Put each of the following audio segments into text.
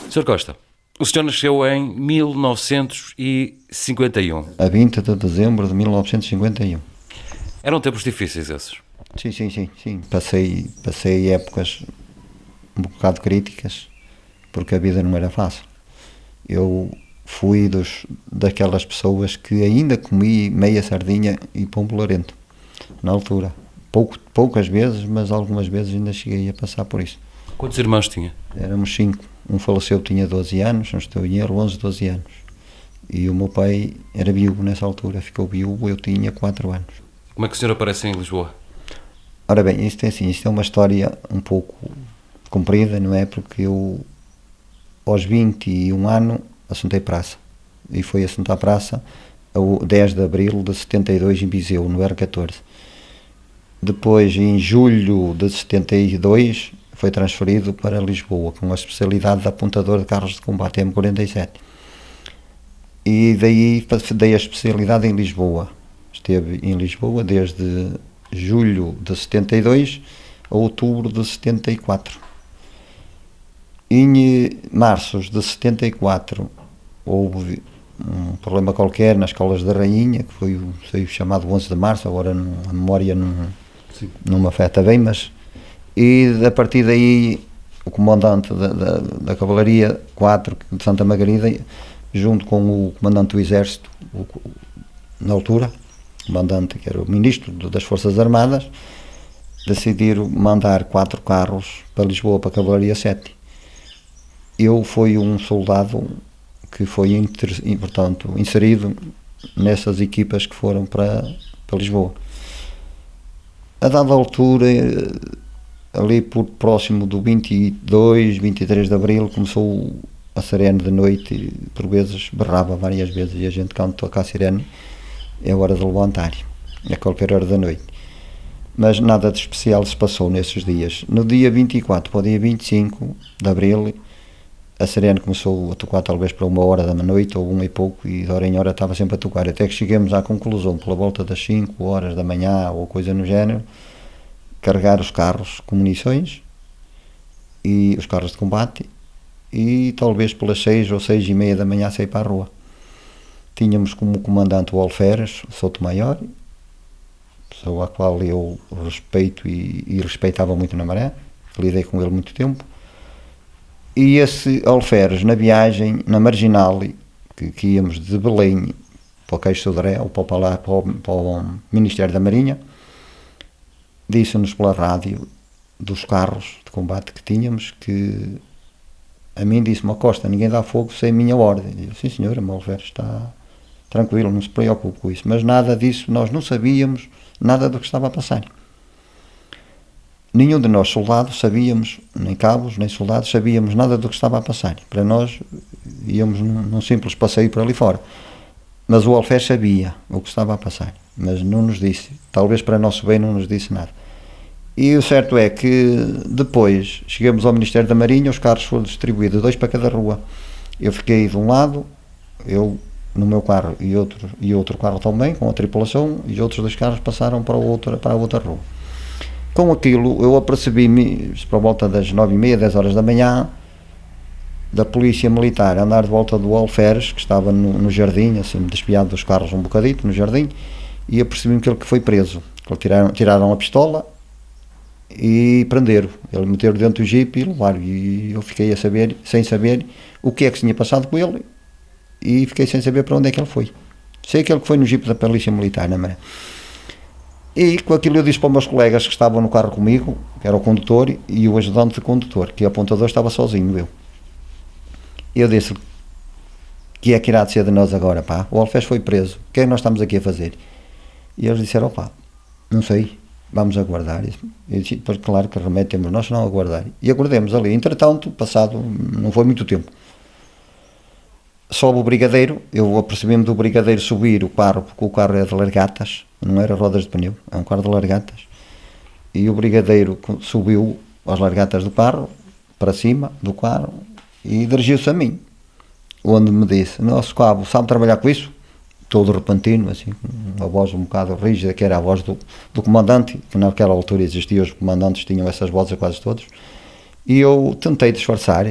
Sr. Costa, o senhor nasceu em 1951. A 20 de dezembro de 1951. Eram tempos difíceis esses. Sim. Passei épocas um bocado críticas, porque a vida não era fácil. Eu fui daquelas pessoas que ainda comi meia sardinha e pão bolorento, na altura. Poucas vezes, mas algumas vezes ainda cheguei a passar por isso. Quantos irmãos tinha? Éramos 5. Um faleceu, tinha 12 anos, não estou em erro, 11, 12 anos. E o meu pai era viúvo nessa altura, ficou viúvo, eu tinha 4 anos. Como é que o senhor aparece em Lisboa? Ora bem, isto é uma história um pouco comprida, não é? Porque eu, aos 21 anos, assentei praça. E foi assentar praça a 10 de abril de 72 em Viseu, no R14. Depois, em julho de 72, foi transferido para Lisboa, com a especialidade de apontador de carros de combate, M47. E daí dei a especialidade em Lisboa. Esteve em Lisboa desde julho de 72 a outubro de 74. Em março de 74 houve um problema qualquer nas escolas da Rainha, que foi o chamado 11 de março, agora a memória não me afeta bem, mas... E a partir daí o comandante da Cavalaria 4 de Santa Margarida, junto com o comandante do Exército, na altura, comandante que era o ministro das Forças Armadas, decidiram mandar 4 carros para Lisboa, para a Cavalaria 7. Eu fui um soldado que foi, portanto, inserido nessas equipas que foram para Lisboa. A dada altura, ali por próximo do 22, 23 de abril, começou a sirene de noite e por vezes berrava várias vezes, e a gente, quando toca a sirene, é hora de levantar, a qualquer hora da noite. Mas nada de especial se passou nesses dias. No dia 24 para o dia 25 de abril, a sirene começou a tocar talvez para 1h da noite ou 1 e pouco, e de hora em hora estava sempre a tocar, até que chegamos à conclusão, pela volta das 5h da manhã ou coisa no género, carregar os carros com munições e os carros de combate, e talvez pelas 6 ou 6h30 da manhã sair para a rua. Tínhamos como comandante o Alferes, o Souto Maior, pessoa a qual eu respeito e respeitava muito na Maré, lidei com ele muito tempo. E esse Alferes, na viagem, na Marginal, que íamos de Belém para o Queixo Sodré, ou para o Ministério da Marinha, disse-nos pela rádio dos carros de combate que tínhamos, que a mim disse-me: Costa, ninguém dá fogo sem minha ordem. E eu: sim senhor, o Alferes está tranquilo, não se preocupe com isso. Mas nada disso, nós não sabíamos nada do que estava a passar. Nenhum de nós soldados sabíamos, nem cabos, nem soldados, sabíamos nada do que estava a passar. Para nós, íamos num simples passeio por ali fora. Mas o Alferes sabia o que estava a passar, mas não nos disse. Talvez para nosso bem não nos disse nada. E o certo é que depois chegamos ao Ministério da Marinha, os carros foram distribuídos, 2 para cada rua. Eu fiquei de um lado, eu no meu carro e outro carro também, com a tripulação, e outros 2 carros passaram para a outra rua. Com aquilo, eu apercebi-me, por volta das 9h30, 10h da manhã, da polícia militar a andar de volta do Alferes, que estava no jardim, assim, despiado dos carros um bocadito, no jardim, e apercebi-me que ele foi preso. Tiraram a pistola e prenderam. Ele meteram dentro do jipe e levaram. E eu fiquei sem saber o que é que se tinha passado com ele, e fiquei sem saber para onde é que ele foi. Sei que ele foi no jipe da polícia militar, na Maré. E com aquilo eu disse para os meus colegas que estavam no carro comigo, que era o condutor e o ajudante de condutor, que o apontador estava sozinho, eu. E eu disse: que é que irá de ser de nós agora, pá? O Alferes foi preso, o que é que nós estamos aqui a fazer? E eles disseram: pá, não sei, vamos aguardar. Eu disse: pois claro que remédio temos nós, não aguardar. E aguardemos ali. Entretanto, passado, não foi muito tempo, sobe o brigadeiro. Eu apercebi-me do brigadeiro subir o carro, porque o carro é de largatas, não era rodas de pneu, é um carro de largatas. E o brigadeiro subiu as largatas do carro, para cima do carro, e dirigiu-se a mim, onde me disse: nosso cabo sabe trabalhar com isso? Todo repentino, assim, com uma voz um bocado rígida, que era a voz do comandante, que naquela altura existia, os comandantes tinham essas vozes quase todos. E eu tentei disfarçar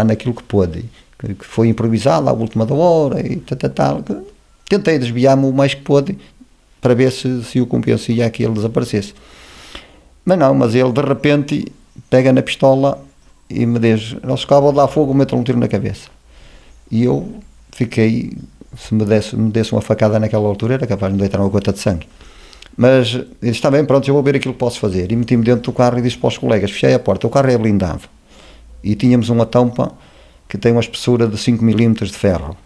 naquilo que pôde, que foi improvisado à última da hora e tal. Tentei desviar-me o mais que pôde para ver se o convencia a que ele desaparecesse. Mas ele de repente pega na pistola e me diz: não se acaba de dar fogo, meto-lhe um tiro na cabeça. E eu fiquei, se me desse uma facada naquela altura, era capaz de me deitar uma gota de sangue. Mas ele disse: está bem, pronto, eu vou ver aquilo que posso fazer. E meti-me dentro do carro e disse para os colegas: fechei a porta, o carro é blindado. E tínhamos uma tampa que tem uma espessura de 5 mm de ferro.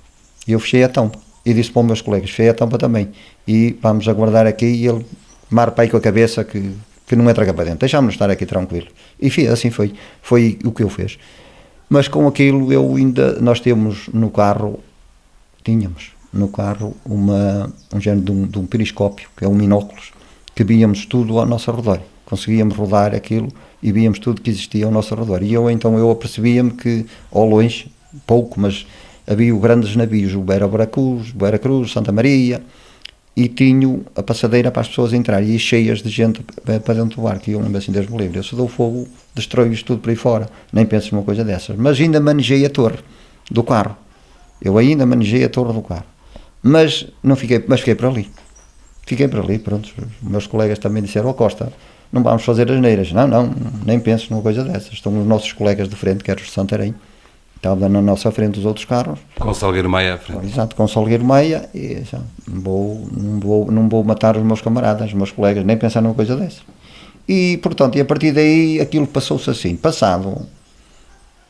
E eu fechei a tampa. E disse para os meus colegas: fechei a tampa também. E vamos aguardar aqui. E ele marpa aí com a cabeça que não entra cá para dentro. Deixámos-nos estar aqui tranquilo. E assim foi. Foi o que eu fiz. Mas com aquilo nós tínhamos no carro um género de um periscópio, que é um binóculos, que víamos tudo ao nosso redor. Conseguíamos rodar aquilo e víamos tudo que existia ao nosso redor. E eu apercebia-me que, ao longe, pouco, mas havia grandes navios, o Veracruz, Santa Maria, e tinham a passadeira para as pessoas entrarem, e cheias de gente para dentro do barco. E eu lembro assim: Deus me livre, eu se dou fogo, destrói isto tudo por aí fora. Nem penso numa coisa dessas. Mas ainda manejei a torre do carro. Mas fiquei por ali. Pronto. Os meus colegas também disseram: ó Costa, não vamos fazer asneiras. Não, nem penso numa coisa dessas. Estão os nossos colegas de frente, que eram os de Santarém. Estava na nossa frente os outros carros. Com o Salgueiro Maia à frente. Exato, com o Salgueiro Maia. E já, não vou matar os meus camaradas, os meus colegas, nem pensar numa coisa dessa. E, portanto, a partir daí aquilo passou-se assim. Passado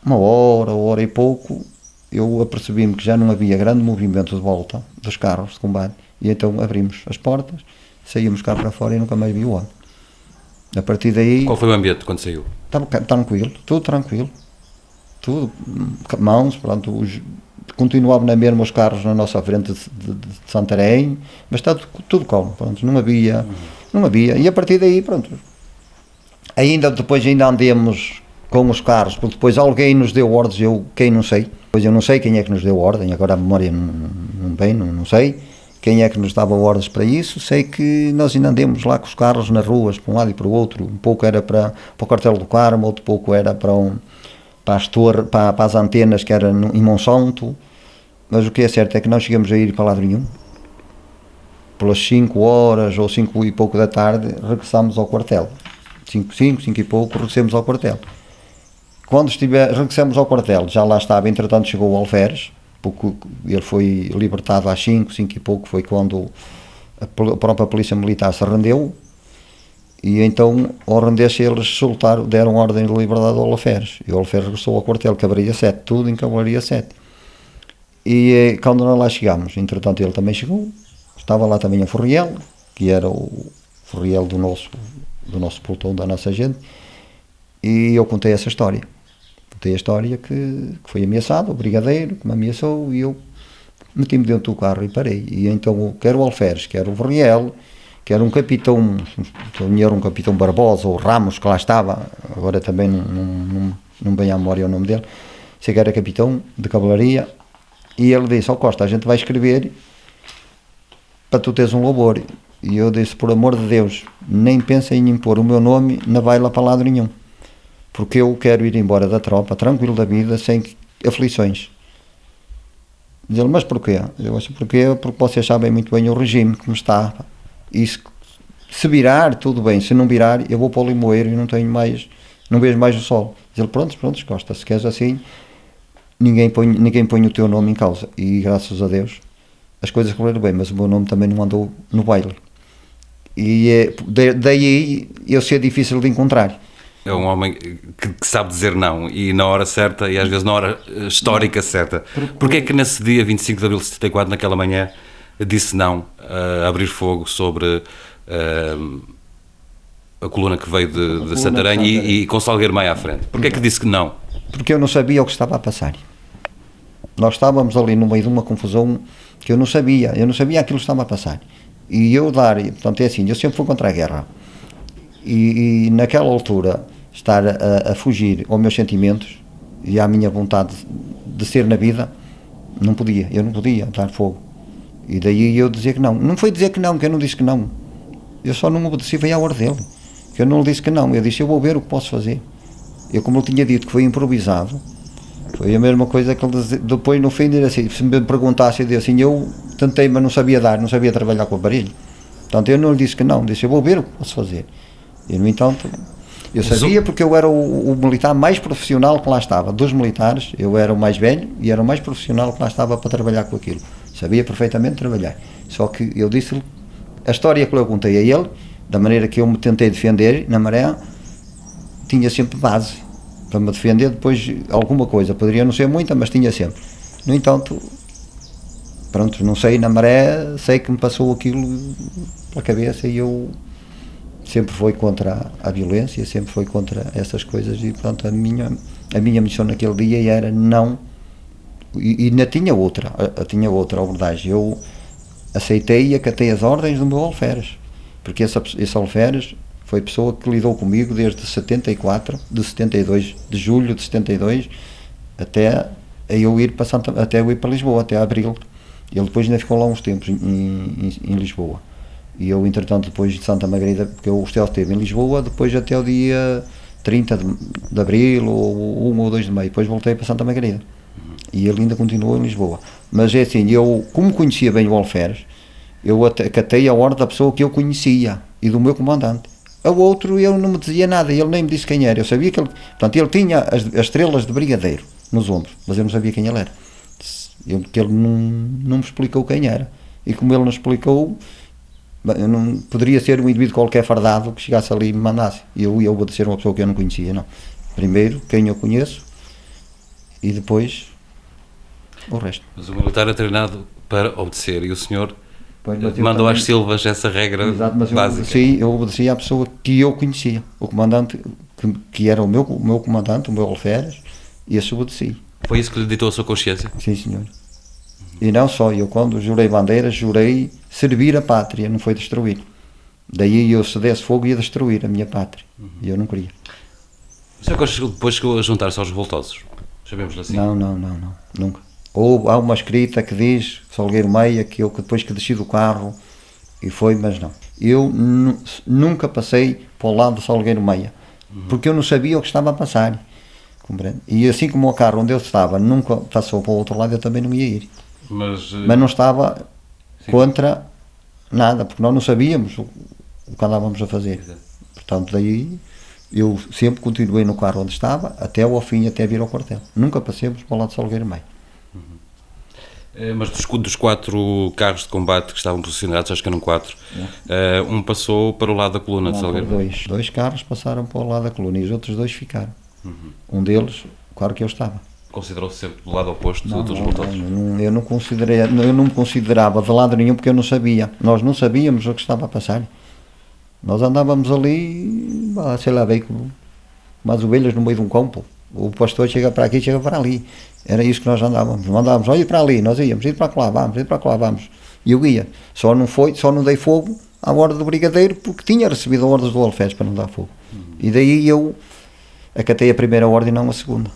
uma hora e pouco, eu apercebi-me que já não havia grande movimento de volta dos carros de combate. E então abrimos as portas, saímos cá para fora e nunca mais vi o homem. A partir daí... Qual foi o ambiente quando saiu? Estava tranquilo. Tudo, mãos, pronto, continuavam na mesma os carros na nossa frente de Santarém, mas está tudo calmo, pronto, não havia, e a partir daí, pronto, depois andemos com os carros, porque depois alguém nos deu ordens, eu não sei quem é que nos deu ordem, agora a memória não sei quem é que nos dava ordens para isso. Sei que nós ainda andemos lá com os carros nas ruas, para um lado e para o outro, um pouco era para o quartel do Carmo, outro pouco era para as antenas, que era em Monsanto. Mas o que é certo é que não chegamos a ir para lado nenhum. Pelas 5 horas ou 5 e pouco da tarde regressámos ao quartel. 5 e pouco regressamos ao quartel. Quando regressamos ao quartel, já lá estava, entretanto chegou o Alferes, porque ele foi libertado às 5 e pouco, foi quando a própria Polícia Militar se rendeu. E então, ao render-se, eles deram ordem de liberdade ao Alferes. E o Alferes regressou ao quartel, Cavalaria 7, tudo em Cavalaria 7. E quando nós lá chegámos, entretanto ele também chegou, estava lá também a Furriel, que era o Furriel do nosso pelotão, da nossa gente, e eu contei essa história. Contei a história que foi ameaçado, o brigadeiro que me ameaçou, e eu meti-me dentro do carro e parei. E então, quer o Alferes, quer o Furriel, que era um capitão, era um capitão Barbosa ou Ramos, que lá estava, agora também não vem à memória o nome dele, sei que era capitão de cavalaria, e ele disse: ó Costa, a gente vai escrever para tu teres um louvor. E eu disse: por amor de Deus, nem pensem em impor o meu nome na baila para lado nenhum, porque eu quero ir embora da tropa, tranquilo da vida, sem aflições. Diz ele: mas porquê? Eu disse: porque vocês sabem muito bem o regime como está. E se virar, tudo bem. Se não virar, eu vou para o limoeiro e não vejo mais o sol. Diz ele: pronto, Costa, se queres assim, ninguém põe o teu nome em causa. E graças a Deus as coisas correram bem, mas o meu nome também não andou no baile. E daí eu ser difícil de encontrar. É um homem que sabe dizer não, e na hora certa, e às vezes na hora histórica certa. Porquê é que nesse dia 25 de abril de 74, naquela manhã, disse não a abrir fogo sobre a coluna que veio de Santarém e com Salgueiro Maia à frente? Porquê é que disse que não? Porque eu não sabia o que estava a passar. Nós estávamos ali no meio de uma confusão que eu não sabia aquilo que estava a passar. E portanto é assim, eu sempre fui contra a guerra. E naquela altura, estar a fugir aos meus sentimentos e à minha vontade de ser na vida, eu não podia dar fogo. E daí eu dizer que não. Não foi dizer que eu não disse que não. Eu só não obedeci, veio à ordem dele. Que eu não lhe disse que não. Eu disse: eu vou ver o que posso fazer. Eu, como eu tinha dito que foi improvisado, foi a mesma coisa que ele depois no fim disse assim, se me perguntasse, eu disse assim, eu tentei, mas não sabia não sabia trabalhar com o aparelho. Portanto, eu não lhe disse que não, disse, eu vou ver o que posso fazer. E, no entanto, eu sabia porque eu era o militar mais profissional que lá estava. Dos militares, eu era o mais velho e era o mais profissional que lá estava para trabalhar com aquilo. Sabia perfeitamente trabalhar. Só que eu disse-lhe, a história que eu contei a ele, da maneira que eu me tentei defender na Maré, tinha sempre base para me defender depois alguma coisa. Poderia não ser muita, mas tinha sempre. No entanto, pronto, não sei, na Maré, sei que me passou aquilo pela cabeça e eu sempre fui contra a violência, sempre fui contra essas coisas e, portanto, a minha missão naquele dia era não, e ainda tinha outra abordagem. Eu aceitei e acatei as ordens do meu alferes, porque esse alferes foi a pessoa que lidou comigo desde 74, de 72, de julho de 72, até eu ir para Lisboa, até abril. Ele depois ainda ficou lá uns tempos em Lisboa. E eu, entretanto, depois de Santa Margarida, porque o Estel esteve em Lisboa, depois até o dia 30 de abril, ou 1 ou 2 de maio, depois voltei para Santa Margarida. E ele ainda continuou em Lisboa. Mas é assim, eu, como conhecia bem o alferes, eu acatei a ordem da pessoa que eu conhecia e do meu comandante. O outro, eu não me dizia nada, ele nem me disse quem era. Eu sabia que ele, portanto, ele tinha as estrelas de brigadeiro nos ombros, mas eu não sabia quem ele era. Porque ele não me explicou quem era. E como ele não explicou, eu não poderia ser um indivíduo qualquer fardado que chegasse ali e me mandasse. E eu ia obedecer uma pessoa que eu não conhecia, não. Primeiro, quem eu conheço, e depois o resto. Mas o militar é treinado para obedecer, e o senhor mandou às silvas essa regra. Exato, mas básica. Eu obedecia à pessoa que eu conhecia, o comandante, que era o meu comandante, o meu alferes, e esse obedeci. Foi isso que lhe ditou a sua consciência? Sim, senhor. E não só, eu quando jurei bandeiras, jurei servir a pátria, não foi destruir. Daí eu, se desse fogo, ia destruir a minha pátria. E eu não queria. O senhor depois chegou a juntar-se aos revoltosos? Sabemos assim? Não, nunca. Há uma escrita que diz, Salgueiro Meia, que eu depois que desci do carro, e foi, mas não. Eu nunca passei para o lado do Salgueiro Meia, porque eu não sabia o que estava a passar. Compreende? E assim como o carro onde eu estava nunca passou para o outro lado, eu também não ia ir. Mas não estava contra nada, porque nós não sabíamos o que andávamos a fazer. Exato. Portanto, daí eu sempre continuei no carro onde estava, até ao fim, até vir ao quartel. Nunca passemos para o lado de Salgueiro Meio. Mas dos 4 carros de combate que estavam posicionados, acho que eram 4, um passou para o lado da coluna de Salgueiro. Dois carros passaram para o lado da coluna e os outros 2 ficaram. Um deles, claro que eu estava. Considerou-se sempre do lado oposto dos revoltosos? Eu não me considerava de lado nenhum, porque eu não sabia. Nós não sabíamos o que estava a passar. Nós andávamos ali, sei lá, bem como umas ovelhas no meio de um campo. O pastor chega para aqui, chega para ali. Era isso que nós andávamos. Mandávamos, olha para ali, nós íamos, ir para lá, vamos. E eu ia. Só não dei fogo à ordem do brigadeiro, porque tinha recebido a ordem do alferes para não dar fogo. E daí eu acatei a primeira ordem e não a segunda.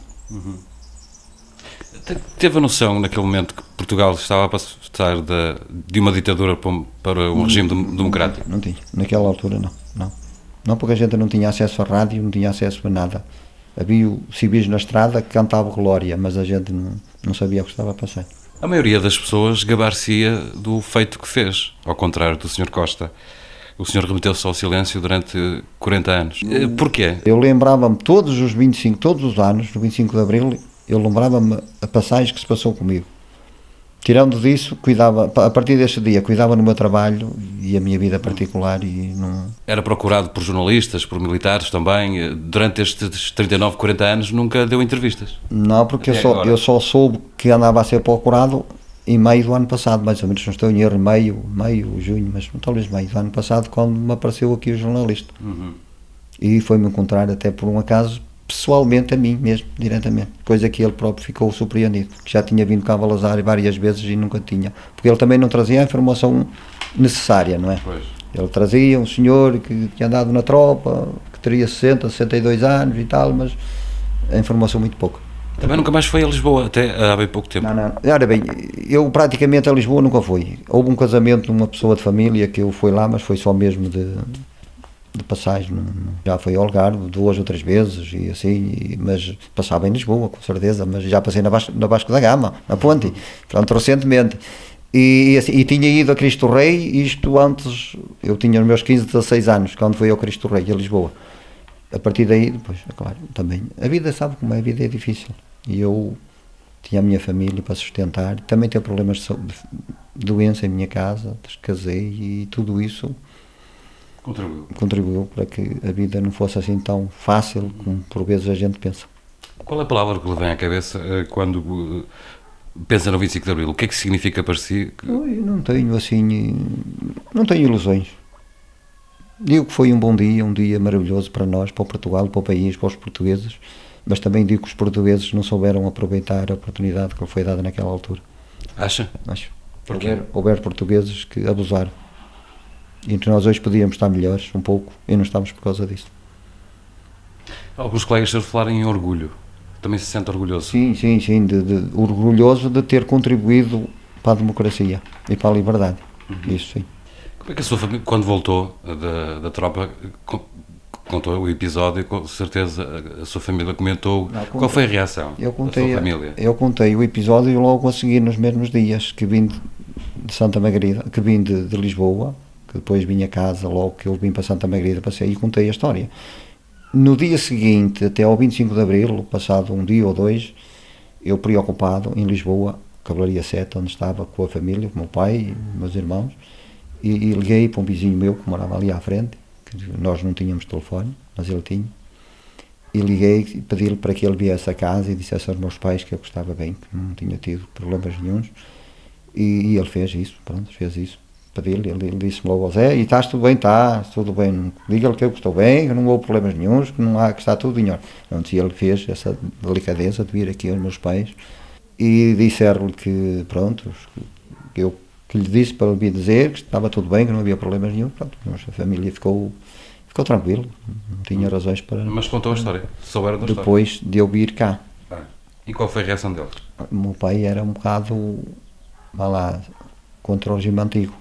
Teve a noção naquele momento que Portugal estava a passar de uma ditadura para um regime democrático? Não tinha. Naquela altura não, porque a gente não tinha acesso a rádio, não tinha acesso a nada. Havia civis na estrada que cantavam glória, mas a gente não sabia o que estava a passar. A maioria das pessoas gabar-se-ia do feito que fez, ao contrário do Sr. Costa. O senhor remeteu-se ao silêncio durante 40 anos. Porquê? Eu lembrava-me todos os anos, no 25 de Abril, eu lembrava-me a passagem que se passou comigo. Tirando disso, a partir deste dia, cuidava no meu trabalho e a minha vida particular e não... Era procurado por jornalistas, por militares também. Durante estes 39, 40 anos nunca deu entrevistas? Não, porque eu só soube que andava a ser procurado em meio do ano passado, mais ou menos, não estou em erro, meio, junho, mas talvez meio do ano passado, quando me apareceu aqui o jornalista. E foi-me encontrar até por um acaso, pessoalmente a mim mesmo, diretamente, coisa que ele próprio ficou surpreendido, que já tinha vindo cá a Valazar várias vezes e nunca tinha, porque ele também não trazia a informação necessária, não é? Pois. Ele trazia um senhor que tinha andado na tropa, que teria 62 anos e tal, mas a informação muito pouca. Também nunca mais foi a Lisboa, até há bem pouco tempo. Não. Ora bem, eu praticamente a Lisboa nunca fui. Houve um casamento de uma pessoa de família que eu fui lá, mas foi só mesmo de passagem, já fui ao Algarve 2 ou 3 vezes, e assim, mas passava em Lisboa, com certeza, mas já passei na Vasco da Gama, na Ponte, portanto, recentemente. E tinha ido a Cristo Rei, isto antes, eu tinha os meus 15, 16 anos, quando fui ao Cristo Rei, a Lisboa. A partir daí, depois, claro, também, a vida, sabe como é, a vida é difícil, e eu tinha a minha família para sustentar, também tenho problemas de doença em minha casa, casei, e tudo isso contribuiu para que a vida não fosse assim tão fácil como por vezes a gente pensa. Qual é a palavra que lhe vem à cabeça quando pensa no 25 de Abril? O que é que significa para si? Eu não tenho assim, não tenho ilusões. Digo que foi um bom dia, um dia maravilhoso para nós, para o Portugal, para o país, para os portugueses, mas também digo que os portugueses não souberam aproveitar a oportunidade que lhe foi dada naquela altura. Acha? Acho. Porquê? Houver portugueses que abusaram. E nós hoje podíamos estar melhores, um pouco, e não estamos por causa disso. Alguns colegas estão a falar em orgulho. Também se sente orgulhoso? Sim, orgulhoso de ter contribuído para a democracia e para a liberdade. Isso sim. Como é que a sua família, quando voltou da tropa, contou o episódio, com certeza a sua família comentou? Qual foi a reação da sua família? Eu contei o episódio logo a seguir, nos mesmos dias que vim de Santa Margarida, que vim de Lisboa, que depois vim a casa, logo que eu vim para Santa Margarida, passei e contei a história. No dia seguinte, até ao 25 de Abril, passado um dia ou dois, eu preocupado em Lisboa, Cavalaria 7, onde estava com a família, com o meu pai e meus irmãos, e liguei para um vizinho meu que morava ali à frente, que nós não tínhamos telefone, mas ele tinha, e liguei e pedi-lhe para que ele viesse a casa e dissesse aos meus pais que eu estava bem, que não tinha tido problemas nenhuns, e ele fez isso, pedi-lhe, ele disse-me logo ao Zé, e estás tudo bem? Estás tudo bem, diga-lhe que eu estou bem, que não houve problemas nenhuns, que está tudo em ordem. Então, ele fez essa delicadeza de vir aqui aos meus pais, e disseram-lhe que, pronto, que lhe disse para ele vir dizer que estava tudo bem, que não havia problemas nenhum. Pronto, a família ficou tranquila, não tinha razões para... Mas contou a história, souberam da história? Depois de eu vir cá. E qual foi a reação dele? O meu pai era um bocado, vá lá, contra o regime antigo.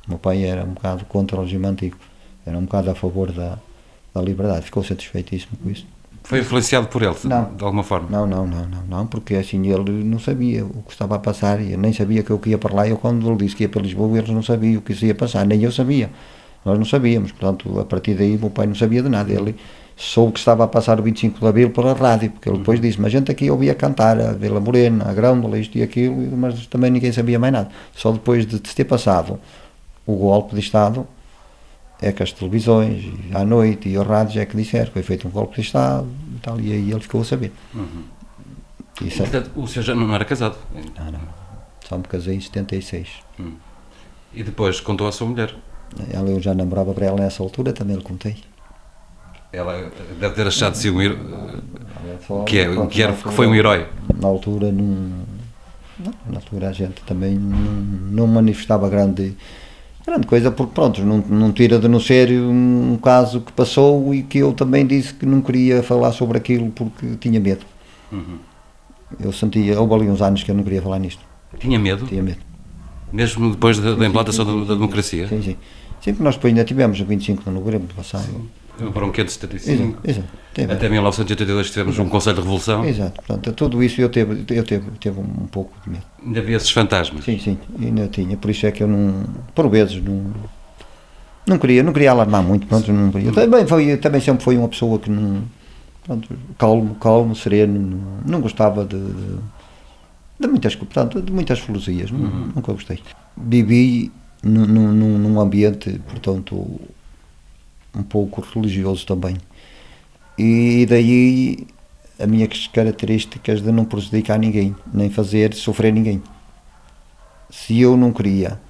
O meu pai era um bocado contra o regime antigo, era um bocado a favor da liberdade, ficou satisfeitíssimo com isso. Foi influenciado por ele, não, de alguma forma? Não, porque assim ele não sabia o que estava a passar, eu nem sabia que eu ia para lá, eu quando ele disse que ia para Lisboa, eles não sabiam o que isso ia passar, nem eu sabia, nós não sabíamos, portanto, a partir daí o meu pai não sabia de nada, ele soube que estava a passar o 25 de Abril pela rádio, porque ele depois disse, mas a gente aqui ouvia cantar a Vila Morena, a Grândola, isto e aquilo, mas também ninguém sabia mais nada, só depois de ter passado o golpe de Estado, é que as televisões, e à noite, e as rádios é que disseram que foi feito um golpe de Estado e tal, e aí ele ficou a saber. Isso portanto, o senhor já não era casado? Não. Só me casei em 76. E depois contou à sua mulher? Eu já namorava para ela nessa altura, também lhe contei. Ela deve ter achado de si que foi um herói? Na altura, na altura a gente também não manifestava grande coisa, porque pronto, não tira de não ser um caso que passou e que eu também disse que não queria falar sobre aquilo porque tinha medo. Eu sentia, houve ali uns anos que eu não queria falar nisto. Tinha medo? Tinha medo. Mesmo depois da implantação da democracia? Sim. Sim, porque nós depois ainda tivemos o 25 de novembro passado. O bronquete de 75. Exato. Até 1982 tivemos um Conselho de Revolução. Exato, portanto, tudo isso eu teve um pouco de medo. Ainda havia esses fantasmas? Sim, ainda tinha, por isso é que eu por vezes não queria alarmar muito, pronto, não queria. Também sempre foi uma pessoa que calmo, sereno, não gostava de muitas filosofias, nunca gostei. Vivi num ambiente, portanto, um pouco religioso também. E daí as minhas características de não prejudicar ninguém, nem fazer sofrer ninguém. Se eu não queria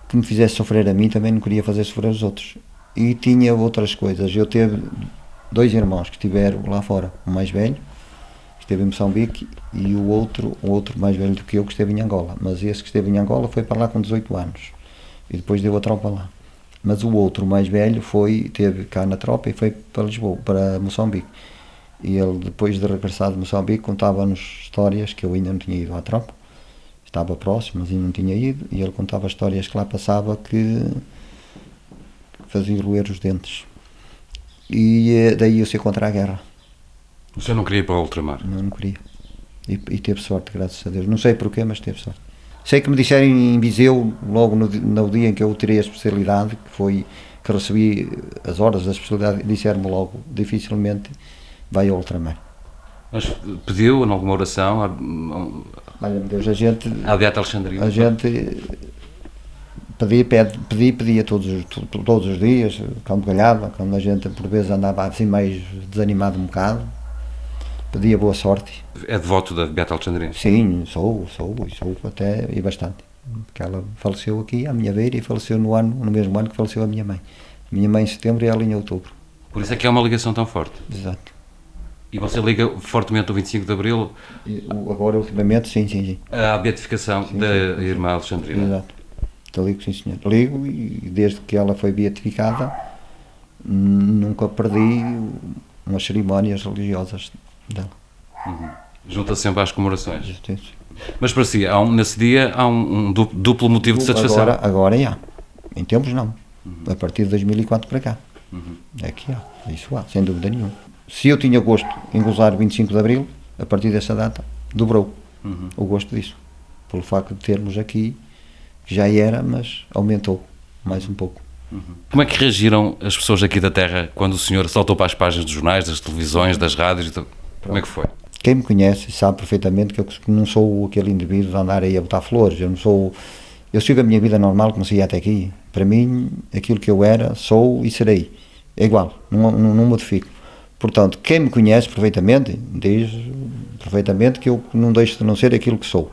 que me fizesse sofrer a mim, também não queria fazer sofrer os outros. E tinha outras coisas. Eu tive 2 irmãos que estiveram lá fora, o mais velho, que esteve em Moçambique, e o outro mais velho do que eu, que esteve em Angola. Mas esse que esteve em Angola foi para lá com 18 anos. E depois deu a tropa lá. Mas o outro mais velho esteve cá na tropa e foi para Lisboa, para Moçambique. E ele, depois de regressar de Moçambique, contava-nos histórias que eu ainda não tinha ido à tropa. Estava próximo, mas ainda não tinha ido. E ele contava histórias que lá passava que fazia roer os dentes. e daí eu ser contra a guerra. O senhor não queria ir para o ultramar? Não queria. E teve sorte, graças a Deus. Não sei porquê, mas teve sorte. Sei que me disseram em Viseu, logo no dia em que eu tirei a especialidade, que foi que recebi as horas da especialidade, disseram-me logo, dificilmente vai ao ultramar. Mas pediu em alguma oração Olha-me Deus, a gente Alexandrina? A gente pedia todos os dias, quando galhava, quando a gente por vezes andava assim mais desanimado um bocado, pedia boa sorte. É devoto da Beata Alexandrina? Sim, sou até, e bastante. Porque ela faleceu aqui à minha beira e faleceu no mesmo ano que faleceu a minha mãe. Minha mãe em setembro e ela em outubro. Por isso é que é uma ligação tão forte. Exato. E você liga fortemente o 25 de Abril Agora, ultimamente, sim. à beatificação da irmã Alexandrina? Exato. Então, ligo, sim senhor. Ligo e desde que ela foi beatificada nunca perdi umas cerimónias religiosas dela. Uhum. Junta-se sempre às comemorações. Isso. Mas para si, nesse dia há um duplo motivo de satisfação? Agora há. Em tempos não. A partir de 2004 para cá. É que há. Isso há, sem dúvida nenhuma. Se eu tinha gosto em gozar o 25 de Abril, a partir dessa data, dobrou o gosto disso. Pelo facto de termos aqui, que já era, mas aumentou mais um pouco. Como é que reagiram as pessoas aqui da Terra quando o senhor saltou para as páginas dos jornais, das televisões, das rádios? Como é que foi? Quem me conhece sabe perfeitamente que eu não sou aquele indivíduo de andar aí a botar flores. Eu sigo a minha vida normal como se ia até aqui. Para mim, aquilo que eu era, sou e serei. É igual, não modifico. Portanto, quem me conhece perfeitamente, diz perfeitamente que eu não deixo de não ser aquilo que sou.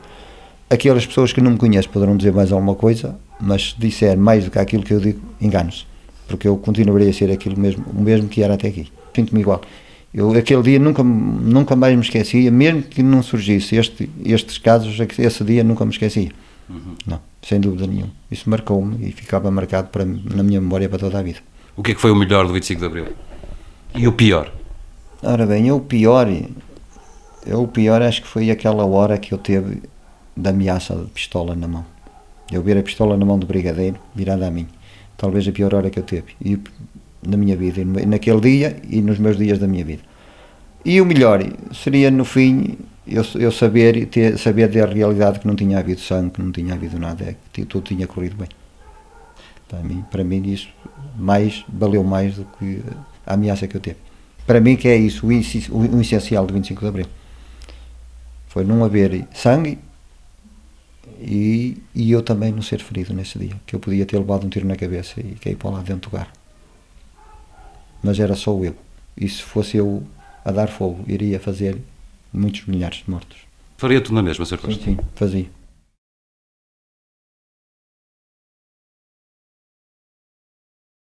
Aquelas pessoas que não me conhecem poderão dizer mais alguma coisa, mas se disser mais do que aquilo que eu digo, engano-se. Porque eu continuarei a ser aquilo mesmo, o mesmo que era até aqui. Sinto-me igual. Eu, aquele dia, nunca mais me esquecia, mesmo que não surgisse estes casos, esse dia nunca me esquecia. Não, sem dúvida nenhuma. Isso marcou-me e ficava marcado na minha memória para toda a vida. O que é que foi o melhor do 25 de Abril? E o pior? Ora bem, o pior acho que foi aquela hora que eu teve da ameaça de pistola na mão. Eu ver a pistola na mão do brigadeiro, virada a mim. Talvez a pior hora que eu teve na minha vida, naquele dia e nos meus dias da minha vida. E o melhor seria, no fim, eu saber da realidade que não tinha havido sangue, que não tinha havido nada, que tudo tinha corrido bem. Para mim isso valeu mais do que a ameaça que eu tive. Para mim que é isso, o essencial do 25 de Abril. Foi não haver sangue e eu também não ser ferido nesse dia, que eu podia ter levado um tiro na cabeça e cair para lá dentro do carro. Mas era só eu. E se fosse eu a dar fogo, iria fazer muitos milhares de mortos. Faria tudo na mesma, Sr. Costa? Sim, fazia.